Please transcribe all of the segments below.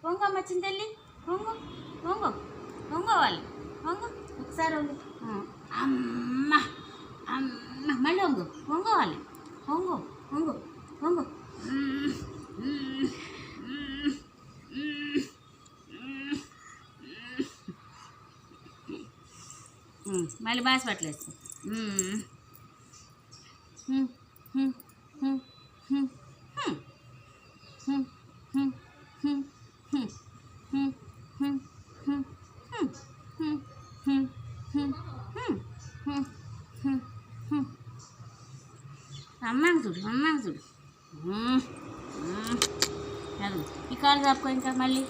వంగ అమ్మ చింతల్లి వంగు వంగు వంగవాలి వంగు ఒకసారి వంగు అమ్మ అమ్మ మళ్ళీ వంగు వంగవాలి వంగు వంగు వంగు మళ్ళీ బాస్ పట్టలేసుకో అమ్మాకి చూడు అమ్మాకి చూడు అది ఈ కాలు చాపుకో ఇంకా మళ్ళీ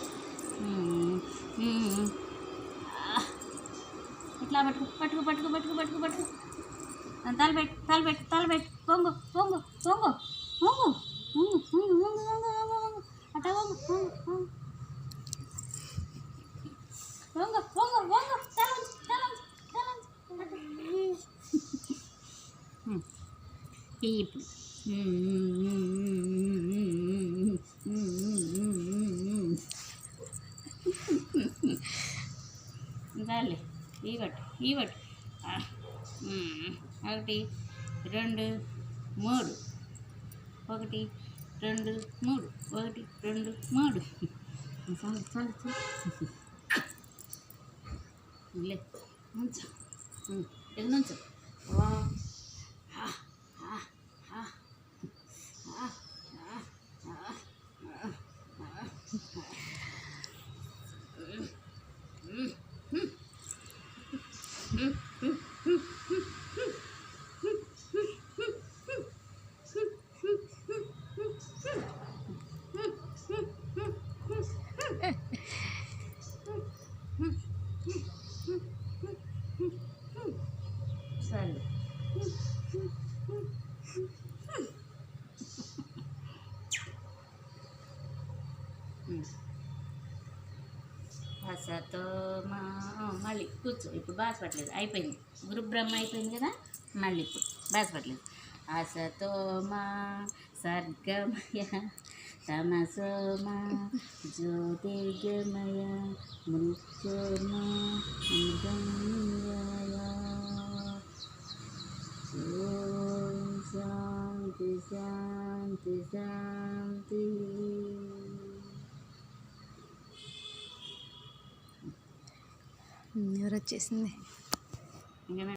ఇట్లా పట్టుకు పట్టుకు పట్టుకు పట్టుకు పట్టుకు పట్టుకు తలపెట్టు తలపెట్టు తలపెట్టు పొంగు పొంగు పొంగు పొంగు పొంగు పొంగు పొంగు పొంగు పొంగు అట్లా పొంగు పొంగు పొంగు పొంగు పొంగు ఇప్పుడు చాలే ఇవ్వట్టు ఇవ్వట్టు ఒకటి రెండు మూడు ఒకటి రెండు మూడు ఒకటి రెండు మూడు చాలు చాలు చాలు లే నుంచో ఇది నుంచో సరే అసతో మా మళ్ళీ కూర్చో ఇప్పుడు బాస్ పట్టలేదు అయిపోయింది గ్రూప్ బ్రహ్మ అయిపోయింది కదా మళ్ళీ ఇప్పుడు బాస్ పట్టలేదు అసతో మా సర్గమయ తమసో మా జ్యోతిర్గమయ మృత్యోర్మా అమృతంగమయ ఓం శాంతి శాంతి శాంతి ఎవరు వచ్చేసింది.